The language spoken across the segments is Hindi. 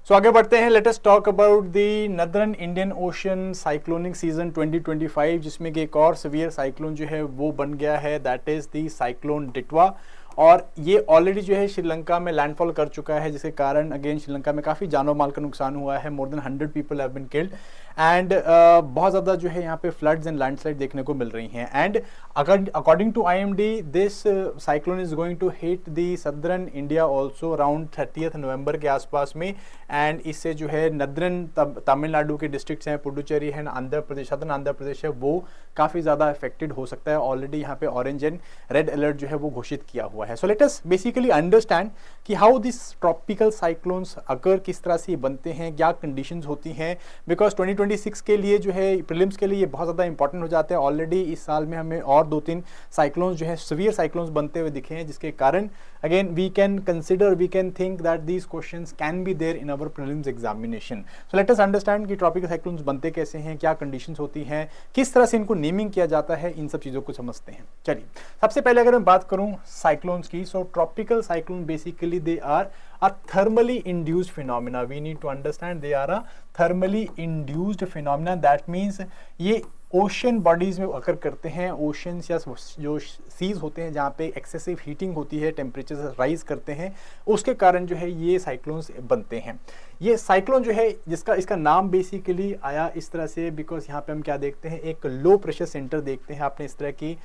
सो आगे बढ़ते हैं। Let us talk about the northern Indian ocean cyclonic season 2025, जिसमें कि एक और सीवियर साइक्लोन जो है वो बन गया है, दैट इज द साइक्लोन डिटवा। और ये ऑलरेडी जो है श्रीलंका में लैंडफॉल कर चुका है, जिसके कारण अगेन श्रीलंका में काफ़ी जानो माल का नुकसान हुआ है। More than 100 people have been killed and बहुत ज़्यादा जो है यहाँ पे फ्लड्स एंड लैंडस्लाइड देखने को मिल रही हैं। And according to IMD this cyclone is going to hit the southern India also around 30 November के आसपास में। एंड इससे जो है नदर्न तमिलनाडु के डिस्ट्रिक्ट्स हैं, पुडुचेरी है, आंध्र प्रदेश, सदर्न आंध्र प्रदेश है, वो काफ़ी ज़्यादा अफेक्टेड हो सकता है। ऑलरेडी यहाँ पे ऑरेंज एंड रेड अलर्ट जो है वो घोषित किया हुआ है। सो लेट अस बेसिकली अंडरस्टैंड कि हाउ दिस ट्रॉपिकल साइक्लोन्स अकर, किस तरह से ये बनते हैं, क्या कंडीशंस होती हैं, बिकॉज 2026 के लिए जो है प्रीलिम्स के लिए ये बहुत ज़्यादा इंपॉर्टेंट हो जाते हैं। ऑलरेडी इस साल में हमें और 2-3 साइक्लोन्स जो है सीवियर साइक्लोन्स बनते हुए दिखे हैं, जिसके कारण again we can consider, we can think that these questions can be there in our prelims examination. So let us understand कि ट्रॉपिकल साइक्लोन्स बनते कैसे हैं, क्या कंडीशंस होती हैं, किस तरह से इनको नेमिंग किया जाता है, इन सब चीज़ों को समझते हैं। चलिए, सबसे पहले अगर मैं बात करूं साइक्लोन्स की, so tropical cyclone basically they are a thermally induced phenomena. We need to understand they are a thermally induced phenomena. That means ये ओशन बॉडीज में अकर करते हैं। ओशंस या जो सीज होते हैं जहाँ पे एक्सेसिव हीटिंग होती है, टेम्परेचर राइज करते हैं, उसके कारण जो है ये साइक्लोन्स बनते हैं। ये साइक्लोन जो है इसका नाम बेसिकली आया इस तरह से बिकॉज यहाँ पे हम क्या देखते हैं, एक लो प्रेशर सेंटर देखते हैं। आपने इस तरह की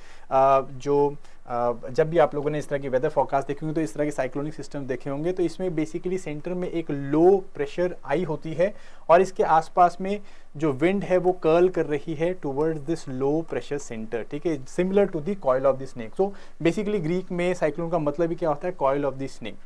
जब भी आप लोगों ने इस तरह की वेदर फोरकास्ट देखे होंगे तो इस तरह के साइक्लोनिक सिस्टम देखे होंगे, तो इसमें बेसिकली सेंटर में एक लो प्रेशर आई होती है और इसके आसपास में जो विंड है वो कर्ल कर रही है towards this low pressure centre. ठीक है, similar to the coil of the snake. So basically Greek में साइक्लोन का मतलब ही क्या होता है, कॉइल ऑफ द स्नेक।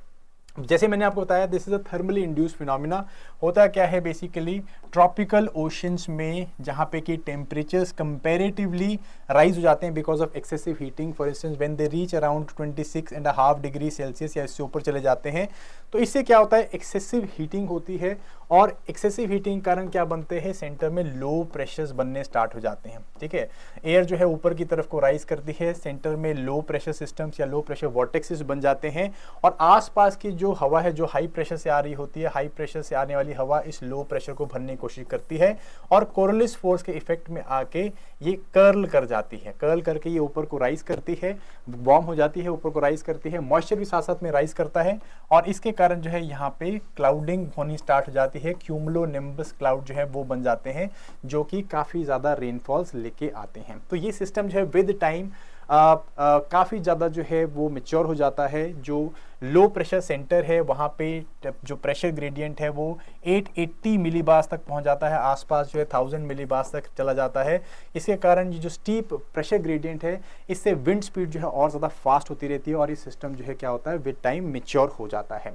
जैसे मैंने आपको बताया, this is a thermally induced phenomena. होता क्या है बेसिकली, ट्रॉपिकल ओशंस में जहाँ पे कि टेम्परेचर्स कंपैरेटिवली राइज हो जाते हैं because of excessive heating. For instance when they reach around 26.5 degree Celsius या इससे ऊपर चले जाते हैं, तो इससे क्या होता है, एक्सेसिव हीटिंग होती है और एक्सेसिव हीटिंग कारण क्या बनते हैं, सेंटर में लो प्रेशर्स बनने स्टार्ट हो जाते हैं। ठीक है, एयर जो है ऊपर की तरफ को राइज करती है, सेंटर में लो प्रेशर सिस्टम्स या लो प्रेशर वॉर्टेक्सेस बन जाते हैं और आसपास की जो हवा है जो हाई प्रेशर से आ रही होती है, हाई प्रेशर से आने वाली हवा इस लो प्रेशर को भरने की कोशिश करती है और कोरलिस फोर्स के इफेक्ट में आके ये कर्ल कर जाती है। कर्ल करके ये ऊपर को राइज करती है, वार्म हो जाती है, ऊपर को राइज करती है, मॉइस्चर भी साथ साथ में राइज करता है और इसके कारण जो है यहाँ पे क्लाउडिंग होनी स्टार्ट हो जाती है। क्यूमुलोनिम्बस क्लाउड जो है वो बन जाते हैं जो कि काफ़ी ज़्यादा रेनफॉल्स लेके आते हैं। तो ये सिस्टम जो है विद टाइम काफ़ी ज़्यादा जो है वो मैच्योर हो जाता है। जो लो प्रेशर सेंटर है वहाँ पे जो प्रेशर ग्रेडियंट है वो 880 मिलीबार्स तक पहुँच जाता है, आसपास जो है 1000 मिलीबार्स तक चला जाता है। इसके कारण ये जो स्टीप प्रेशर ग्रेडियंट है, इससे विंड स्पीड जो है और ज़्यादा फास्ट होती रहती है और ये सिस्टम जो है क्या होता है, विद टाइम मैच्योर हो जाता है।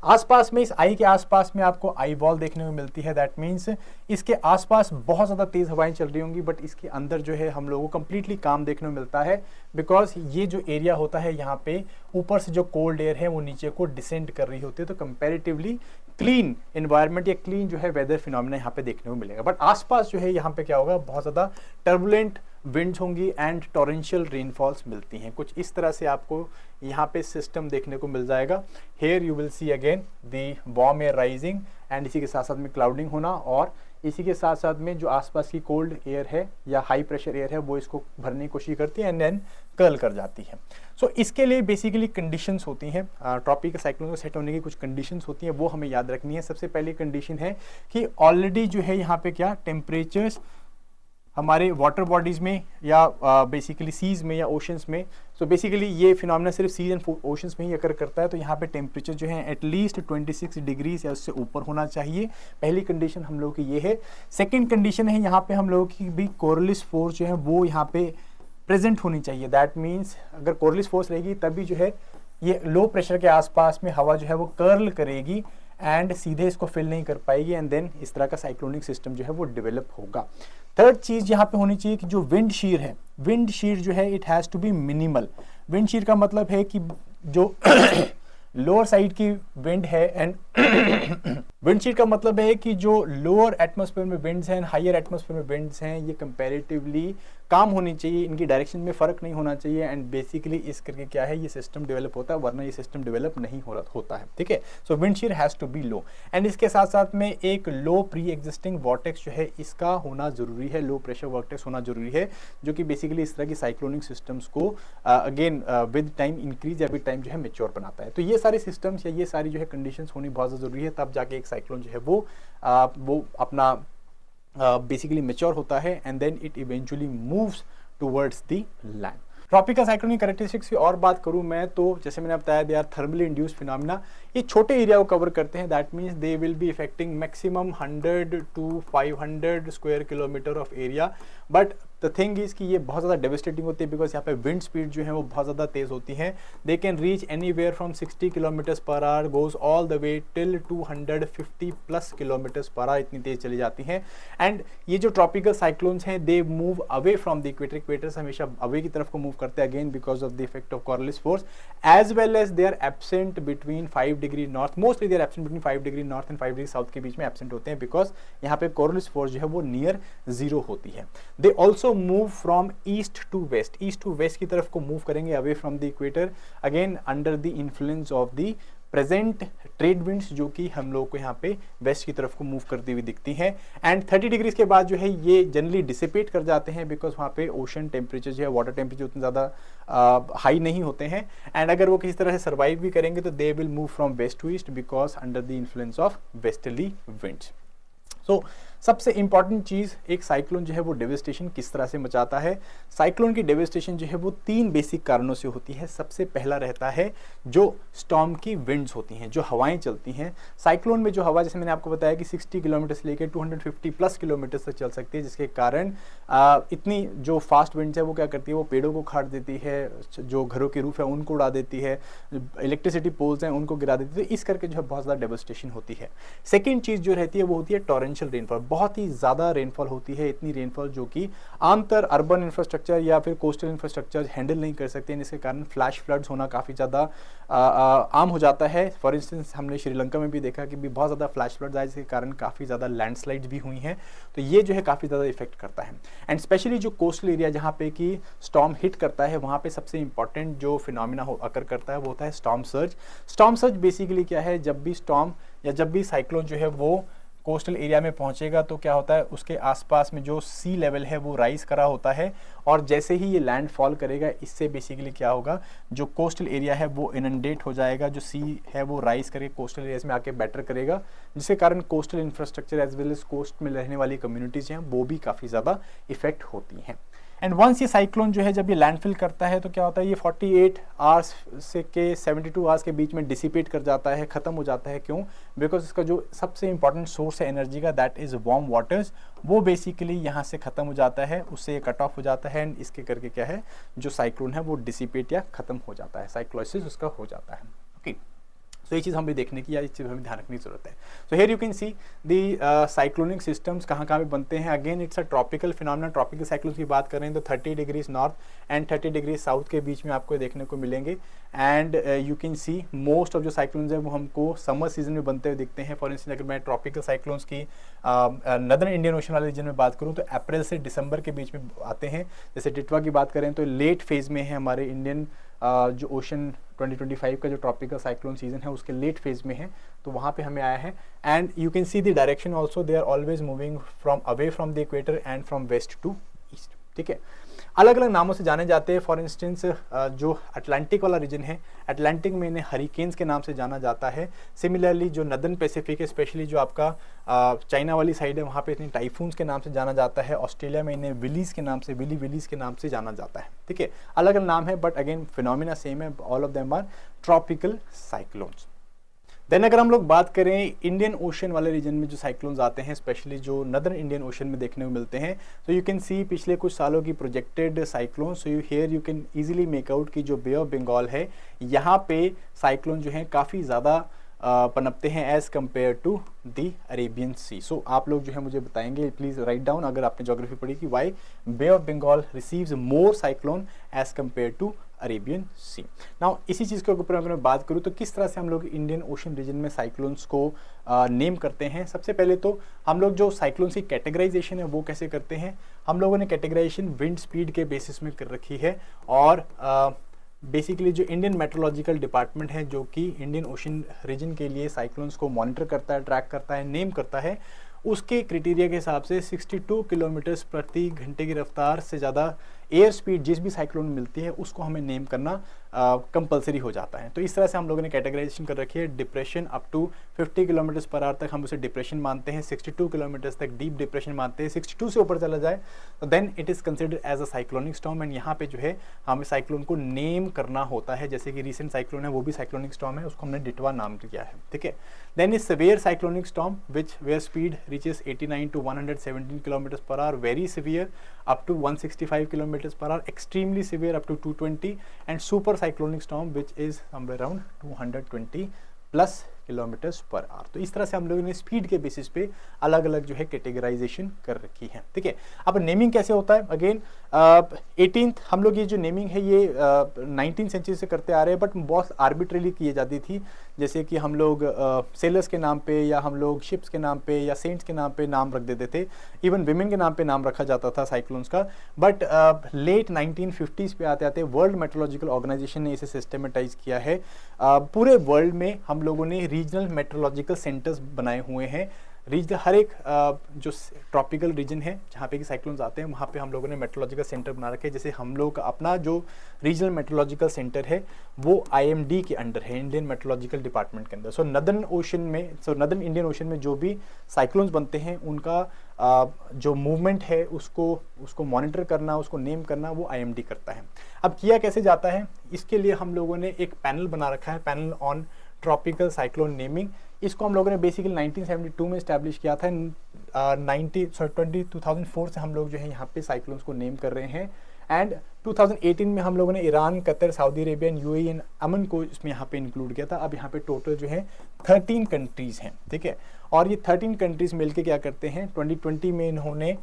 आसपास में, इस आई के आसपास में आपको आई वॉल देखने को मिलती है। दैट मीन्स इसके आसपास बहुत ज़्यादा तेज़ हवाएं चल रही होंगी, बट इसके अंदर जो है हम लोगों को कंप्लीटली काम देखने को मिलता है बिकॉज ये जो एरिया होता है यहाँ पे ऊपर से जो कोल्ड एयर है वो नीचे को डिसेंड कर रही होती है, तो कंपैरेटिवली क्लीन एनवायरनमेंट या क्लीन जो है वेदर फिनोमिना यहाँ पे देखने को मिलेगा। बट आसपास जो है यहाँ पे क्या होगा, बहुत ज़्यादा टर्बुलेंट विंड्स होंगी एंड टॉरेंशियल रेनफॉल्स मिलती हैं। कुछ इस तरह से आपको यहाँ पे सिस्टम देखने को मिल जाएगा। Here you will see again the warm air rising and इसी के साथ साथ में क्लाउडिंग होना और इसी के साथ साथ में जो आसपास की कोल्ड एयर है या हाई प्रेशर एयर है वो इसको भरने की कोशिश करती है एंड देन कर्ल कर जाती है। सो इसके लिए बेसिकली कंडीशंस होती हैं, ट्रॉपिकल साइक्लोन को सेट होने की कुछ कंडीशंस होती हैं, वो हमें याद रखनी है। सबसे पहली कंडीशन है कि ऑलरेडी जो है यहाँ पे क्या टेम्परेचर्स हमारे वाटर बॉडीज़ में या बेसिकली सीज में या ओशंस में, सो बेसिकली ये फिनोमिना सिर्फ सीज एंड ओशंस में ही अकर करता है, तो यहाँ पे टेम्परेचर जो है एटलीस्ट 26 डिग्रीज या उससे ऊपर होना चाहिए। पहली कंडीशन हम लोगों की ये है। सेकंड कंडीशन है यहाँ पे हम लोगों की भी कोरलिस फोर्स जो है वो यहाँ पे प्रेजेंट होनी चाहिए। दैट मीन्स अगर कोरलिस फोर्स रहेगी तभी जो है ये लो प्रेशर के आसपास में हवा जो है वो कर्ल करेगी एंड सीधे इसको फिल नहीं कर पाएगी एंड देन इस तरह का साइक्लोनिक सिस्टम जो है वो डेवलप होगा। थर्ड चीज़ यहाँ पे होनी चाहिए कि जो विंड शीर है, विंड शीर जो है it has to be minimal. Wind shear का मतलब है कि जो लोअर साइड की विंड है एंड विंड शीट का मतलब है कि जो लोअर एटमॉस्फेयर में विंड्स हैं, हायर एटमॉस्फेयर में विंड्स हैं, ये कंपैरेटिवली काम होनी चाहिए, इनकी डायरेक्शन में फर्क नहीं होना चाहिए एंड बेसिकली इस करके क्या है ये सिस्टम डेवलप होता है, वरना ये सिस्टम डेवलप नहीं होता है, ठीक है। So wind shear has to be low and इसके साथ साथ में एक लो प्री एग्जिस्टिंग वॉर्टेक्स जो है इसका होना जरूरी है, लो प्रेशर वॉर्टेक्स होना जरूरी है, जो कि बेसिकली इस तरह की साइक्लोनिक सिस्टम्स को अगेन विद टाइम इंक्रीज या विद टाइम जो है मेच्योर बनाता है। तो ये सारे सिस्टम्स या ये सारी जो है कंडीशंस होनी बहुत जरूरी है, तब जाके एक साइक्लोन जो है वो अपना बेसिकली मेच्योर होता है and then it eventually moves towards the land. Tropical cyclonic characteristics की और बात करूं मैं तो जैसे मैंने बताया they are thermally induced phenomena, ये छोटे एरिया को कवर करते हैं, that means they will be effecting maximum 100 to 500 square kilometre of area, but the thing is कि ये बहुत ज़्यादा डेविस्टेटिंग होती है बिकॉज यहाँ पे विंड स्पीड जो है वो बहुत ज़्यादा तेज़ होती है, they can reach anywhere from 60 kilometres per hour goes all the way till 250 plus kilometres per hour, इतनी तेज़ चली जाती हैं। एंड ये जो ट्रॉपिकल साइक्लोन्स हैं they move away from the equator, equators हमेशा अवे की तरफ को मूव करते हैं again because of the effect of Coriolis force, as well as they are absent between 5 degree north, mostly they are absent between 5 degree north and 5 degree south के बीच में एब्सेंट होते हैं बिकॉज यहाँ पे कॉर्लिस फोर्स जो है वो नियर जीरो होती है। They also move from east to west की तरफ को मूव करेंगे away from the equator, again under the influence of the present trade winds जो कि हम लोग को यहाँ पे वेस्ट की तरफ को मूव करती हुई दिखती हैं। एंड 30 डिग्रीज के बाद जो है ये जनरली डिसिपेट कर जाते हैं बिकॉज वहाँ पे ओशन टेम्परेचर जो है, वाटर टेम्परेचर उतने ज़्यादा हाई नहीं होते हैं एंड अगर वो किसी तरह से सर्वाइव भी करेंगे तो they will move from west to east because under the influence of westerly winds. So सबसे इंपॉर्टेंट चीज़ एक साइक्लोन जो है वो डेविस्टेशन किस तरह से मचाता है। साइक्लोन की डेविस्टेशन जो है वो 3 बेसिक कारणों से होती है। सबसे पहला रहता है जो स्टॉर्म की विंड्स होती हैं, जो हवाएं चलती हैं। साइक्लोन में जो हवा जैसे मैंने आपको बताया कि 60 किलोमीटर से लेकर 250 प्लस किलोमीटर तक चल सकती है, जिसके कारण इतनी जो फास्ट विंड्स है वो क्या करती है, वो पेड़ों को काट देती है, जो घरों की रूफ है उनको उड़ा देती है, इलेक्ट्रिसिटी पोल्स हैं उनको गिरा देती है, तो इस करके जो है बहुत ज़्यादा डेविस्टेशन होती है। सेकेंड चीज़ जो रहती है वो होती है टॉरेंशियल रेनफॉल, बहुत ही ज़्यादा रेनफॉल होती है, इतनी रेनफॉल जो कि आमतौर अर्बन इंफ्रास्ट्रक्चर या फिर कोस्टल इंफ्रास्ट्रक्चर हैंडल नहीं कर सकते, जिसके कारण फ्लैश फ्लड्स होना काफ़ी ज़्यादा आम हो जाता है। फॉर इंस्टेंस हमने श्रीलंका में भी देखा कि भी बहुत ज़्यादा फ्लैश फ्लड्स आए, जिसके कारण काफ़ी ज़्यादा लैंडस्लाइड्स भी हुई हैं, तो ये जो है काफ़ी ज़्यादा इफेक्ट करता है। एंड स्पेशली जो कोस्टल एरिया जहाँ पे कि स्टॉर्म हिट करता है, वहाँ पे सबसे इंपॉर्टेंट जो फिनोमिना अकर करता है वो होता है storm surge. Storm surge basically क्या है, जब भी स्टॉर्म या जब भी साइक्लोन जो है वो कोस्टल एरिया में पहुंचेगा तो क्या होता है, उसके आसपास में जो सी लेवल है वो राइज करा होता है, और जैसे ही ये लैंड फॉल करेगा इससे बेसिकली क्या होगा, जो कोस्टल एरिया है वो इनंडेट हो जाएगा, जो सी है वो राइज करके कोस्टल एरियाज में आके बेटर करेगा, जिसके कारण coastal infrastructure as well as coast में रहने वाली कम्युनिटीज़ हैं वो भी काफ़ी ज़्यादा इफेक्ट होती हैं। एंड वंस ये साइक्लोन जो है जब ये लैंडफिल करता है तो क्या होता है, ये 48 आवर्स से के 72 आवर्स के बीच में डिसिपेट कर जाता है, ख़त्म हो जाता है। क्यों? बिकॉज इसका जो सबसे इंपॉर्टेंट सोर्स है एनर्जी का, दैट इज़ वार्म वाटर्स, वो बेसिकली यहाँ से ख़त्म हो जाता है, उससे ये कट ऑफ हो जाता है एंड इसके करके क्या है, जो साइक्लोन है वो डिसिपेट या ख़त्म हो जाता है, साइक्लोसिस उसका हो जाता है। ओके, तो ये चीज़ हमें देखने की या इस चीज़ हमें ध्यान रखने की जरूरत है। So here you can C the cyclonic systems कहाँ कहाँ पे बनते हैं। Again it's a tropical phenomena. Tropical cyclones की बात करें तो 30 degrees north and 30 degrees south के बीच में आपको देखने को मिलेंगे। And you can C most of जो साइक्लोन्स है वो हमको समर सीजन में बनते हुए दिखते हैं। फॉर इंस्टेंस अगर मैं ट्रॉपिकल साइक्लोन्स की नदर्न इंडियन ओशन वाले रीजन में बात करूँ तो अप्रैल से दिसंबर के बीच में आते हैं। जैसे टिटवा की बात करें तो लेट फेज में है हमारे इंडियन जो ओशन 2025 का जो ट्रॉपिकल साइक्लोन सीजन है उसके लेट फेज में है, तो वहाँ पे हमें आया है। And you can see the direction also, they are always moving from away from the equator and from west to east. ठीक है, अलग अलग नामों से जाने जाते हैं। फॉर इंस्टेंस जो अटलांटिक वाला रीजन है, अटलांटिक में इन्हें हरिकेन्स के नाम से जाना जाता है। सिमिलरली जो नदर्न पैसिफिक है, स्पेशली जो आपका चाइना वाली साइड है, वहाँ पे इन्हें टाइफून्स के नाम से जाना जाता है। ऑस्ट्रेलिया में इन्हें विलीज के नाम से, विलीज के नाम से जाना जाता है। ठीक है, अलग अलग नाम है बट अगेन फिनोमिना सेम है, all of them are tropical cyclones. Then अगर हम लोग बात करें इंडियन ओशन वाले रीजन में जो साइक्लोन्स आते हैं, स्पेशली जो नदर्न इंडियन ओशन में देखने को मिलते हैं, तो यू कैन सी पिछले कुछ सालों की projected cyclone. So you here you can easily make out कि जो बे ऑफ बंगाल है, यहाँ पे साइक्लोन जो है काफ़ी ज़्यादा पनपते हैं as compare to the Arabian Sea. So आप लोग जो है मुझे बताएंगे, प्लीज़ राइट डाउन अगर आपने ज्योग्राफी पढ़ी, कि why Bay of Bengal receives more cyclone as compare to Arabian Sea. Now इसी चीज़ के ऊपर अगर मैं बात करूँ तो किस तरह से हम लोग इंडियन ओशन रीजन में साइक्लोन्स को नेम करते हैं। सबसे पहले तो हम लोग जो साइक्लोन्स की कैटेगराइजेशन है वो कैसे करते हैं, हम लोगों ने कैटेगराइजेशन विंड स्पीड के बेसिस में कर रखी है। और बेसिकली जो इंडियन मेट्रोलॉजिकल डिपार्टमेंट है जो कि इंडियन ओशन रीजन के लिए साइक्लोन्स को मॉनिटर करता है, ट्रैक करता है, नेम करता है, उसके क्राइटेरिया के हिसाब से 62 किलोमीटर प्रति घंटे की रफ्तार से ज़्यादा एयर स्पीड जिस भी साइक्लोन मिलती है उसको हमें नेम करना कंपलसरी हो जाता है। तो इस तरह से हम लोगों ने कैटेगराइजेशन कर रखी है। Depression up to 50 kilometre per hour तक हम उसे डिप्रेशन मानते हैं, 62 किलोमीटर तक डीप डिप्रेशन मानते हैं, 62 से ऊपर चला जाए तो then it is considered as a cyclonic storm. And यहाँ पे जो है हमें साइक्लोन को नेम करना होता है, जैसे कि रिसेंट साइक्लोन है वो भी साइक्लोनिक स्टॉर्म है, उसको हमने डिटवा नाम किया है, ठीक है। Then is severe cyclonic storm which where speed reaches 89 to 117 kilometre per hour, very severe up to 165 kilometers per hour, extremely severe up to 220, and super cyclonic storm which is somewhere around 220 plus kilometres per hour. तो इस तरह से हम लोगों ने स्पीड के बेसिस पे अलग अलग जो है कैटेगराइजेशन कर रखी है, ठीक है। अब नेमिंग कैसे होता है, अगेन 18th हम लोग ये जो नेमिंग है ये 19th सेंचुरी से करते आ रहे हैं, बट बहुत आर्बिट्रेली की जाती थी। जैसे कि हम लोग सेलर्स के नाम पे या हम लोग शिप्स के नाम पे या सेंट्स के नाम पे नाम रख देते थे, इवन विमेन के नाम पे नाम रखा जाता था साइक्लोन्स का। बट लेट 1950s पे आते आते वर्ल्ड मेट्रोलॉजिकल ऑर्गेनाइजेशन ने इसे सिस्टमेटाइज किया है। पूरे वर्ल्ड में हम लोगों ने रीजनल मेट्रोलॉजिकल सेंटर्स बनाए हुए हैं। रीजनल हर एक जो ट्रॉपिकल रीजन है जहाँ पे कि साइक्लोन्स आते हैं वहाँ पे हम लोगों ने मेट्रोलॉजिकल सेंटर बना रखे हैं। जैसे हम लोग का अपना जो रीजनल मेट्रोलॉजिकल सेंटर है वो IMD के अंडर है, इंडियन मेट्रोलॉजिकल डिपार्टमेंट के अंदर। सो नदर्न ओशन में, नदर्न इंडियन ओशन में जो भी साइक्लोन्स बनते हैं उनका जो मूवमेंट है उसको मॉनिटर करना, उसको नेम करना वो IMD करता है। अब किया कैसे जाता है, इसके लिए हम लोगों ने एक पैनल बना रखा है, panel on tropical cyclone naming. इसको हम लोगों ने बेसिकली 1972 में इस्टेब्लिश किया था। 2004 से हम लोग जो है यहाँ पे साइक्लोन्स को नेम कर रहे हैं। एंड 2018 में हम लोगों ने Iran, Qatar, Saudi Arabia, UAE and Oman को इसमें यहाँ पे इंक्लूड किया था। अब यहाँ पे टोटल जो है 13 कंट्रीज़ हैं, ठीक है। और ये 13 कंट्रीज़ मिलके क्या करते हैं, 2020 में इन्होंने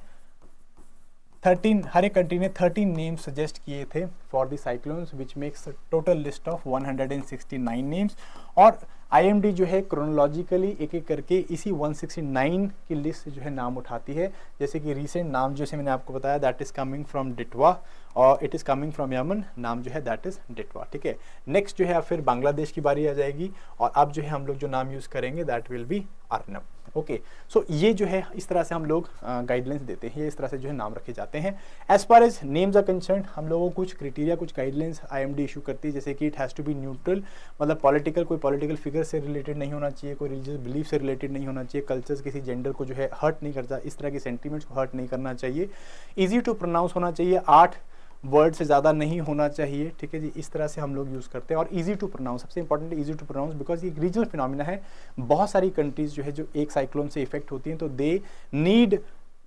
13 हर एक कंट्री ने 13 नेम्स सजेस्ट किए थे for the cyclones which makes total list of 169 names. और IMD जो है क्रोनोलॉजिकली एक एक करके इसी 169 की लिस्ट जो है नाम उठाती है। जैसे कि रिसेंट नाम जैसे मैंने आपको बताया दैट इज़ कमिंग फ्रॉम डिटवा और it is coming from Yemen, नाम जो है दैट इज़ डिटवा, ठीक है। नेक्स्ट जो है फिर बांग्लादेश की बारी आ जाएगी और अब जो है हम लोग जो नाम यूज़ करेंगे that will be Arnab, okay. So ये जो है इस तरह से हम लोग गाइडलाइंस देते हैं, इस तरह से जो है नाम रखे जाते हैं। As far as names are concern हम लोगों को कुछ क्राइटेरिया, कुछ गाइडलाइंस IMD इशू करती है। जैसे कि it has to be neutral, मतलब पॉलिटिकल, कोई पॉलिटिकल फिगर से रिलेटेड नहीं होना चाहिए, कोई रिलीजियस बिलीफ से रिलेटेड नहीं होना चाहिए, कल्चर्स किसी जेंडर को जो है हर्ट नहीं करता, इस तरह के सेंटीमेंट्स को हर्ट नहीं करना चाहिए। ईजी टू प्रोनाउंस होना चाहिए, 8 वर्ड से ज़्यादा नहीं होना चाहिए, ठीक है जी। इस तरह से हम लोग यूज़ करते हैं। और इजी टू प्रोनाउंस, सबसे important easy to pronounce, because ये रीजनल फिनोमिना है। बहुत सारी कंट्रीज़ जो है जो एक साइक्लोन से इफेक्ट होती हैं तो they need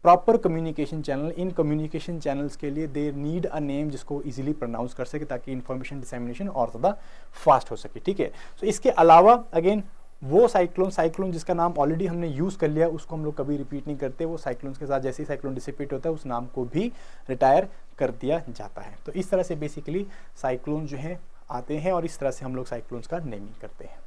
proper communication channel. In communication channels के लिए दे नीड अ नेम जिसको इजीली प्रोनाउंस कर सके ताकि इन्फॉर्मेशन डिसेमिनेशन और ज़्यादा फास्ट हो सके, ठीक है। तो इसके अलावा अगेन वो साइक्लोन जिसका नाम ऑलरेडी हमने यूज़ कर लिया उसको हम लोग कभी रिपीट नहीं करते। वो साइक्लोन्स के साथ जैसे ही साइक्लोन डिसिपेट होता है उस नाम को भी रिटायर कर दिया जाता है। तो इस तरह से बेसिकली साइक्लोन जो है आते हैं और इस तरह से हम लोग साइक्लोन्स का नेमिंग करते हैं।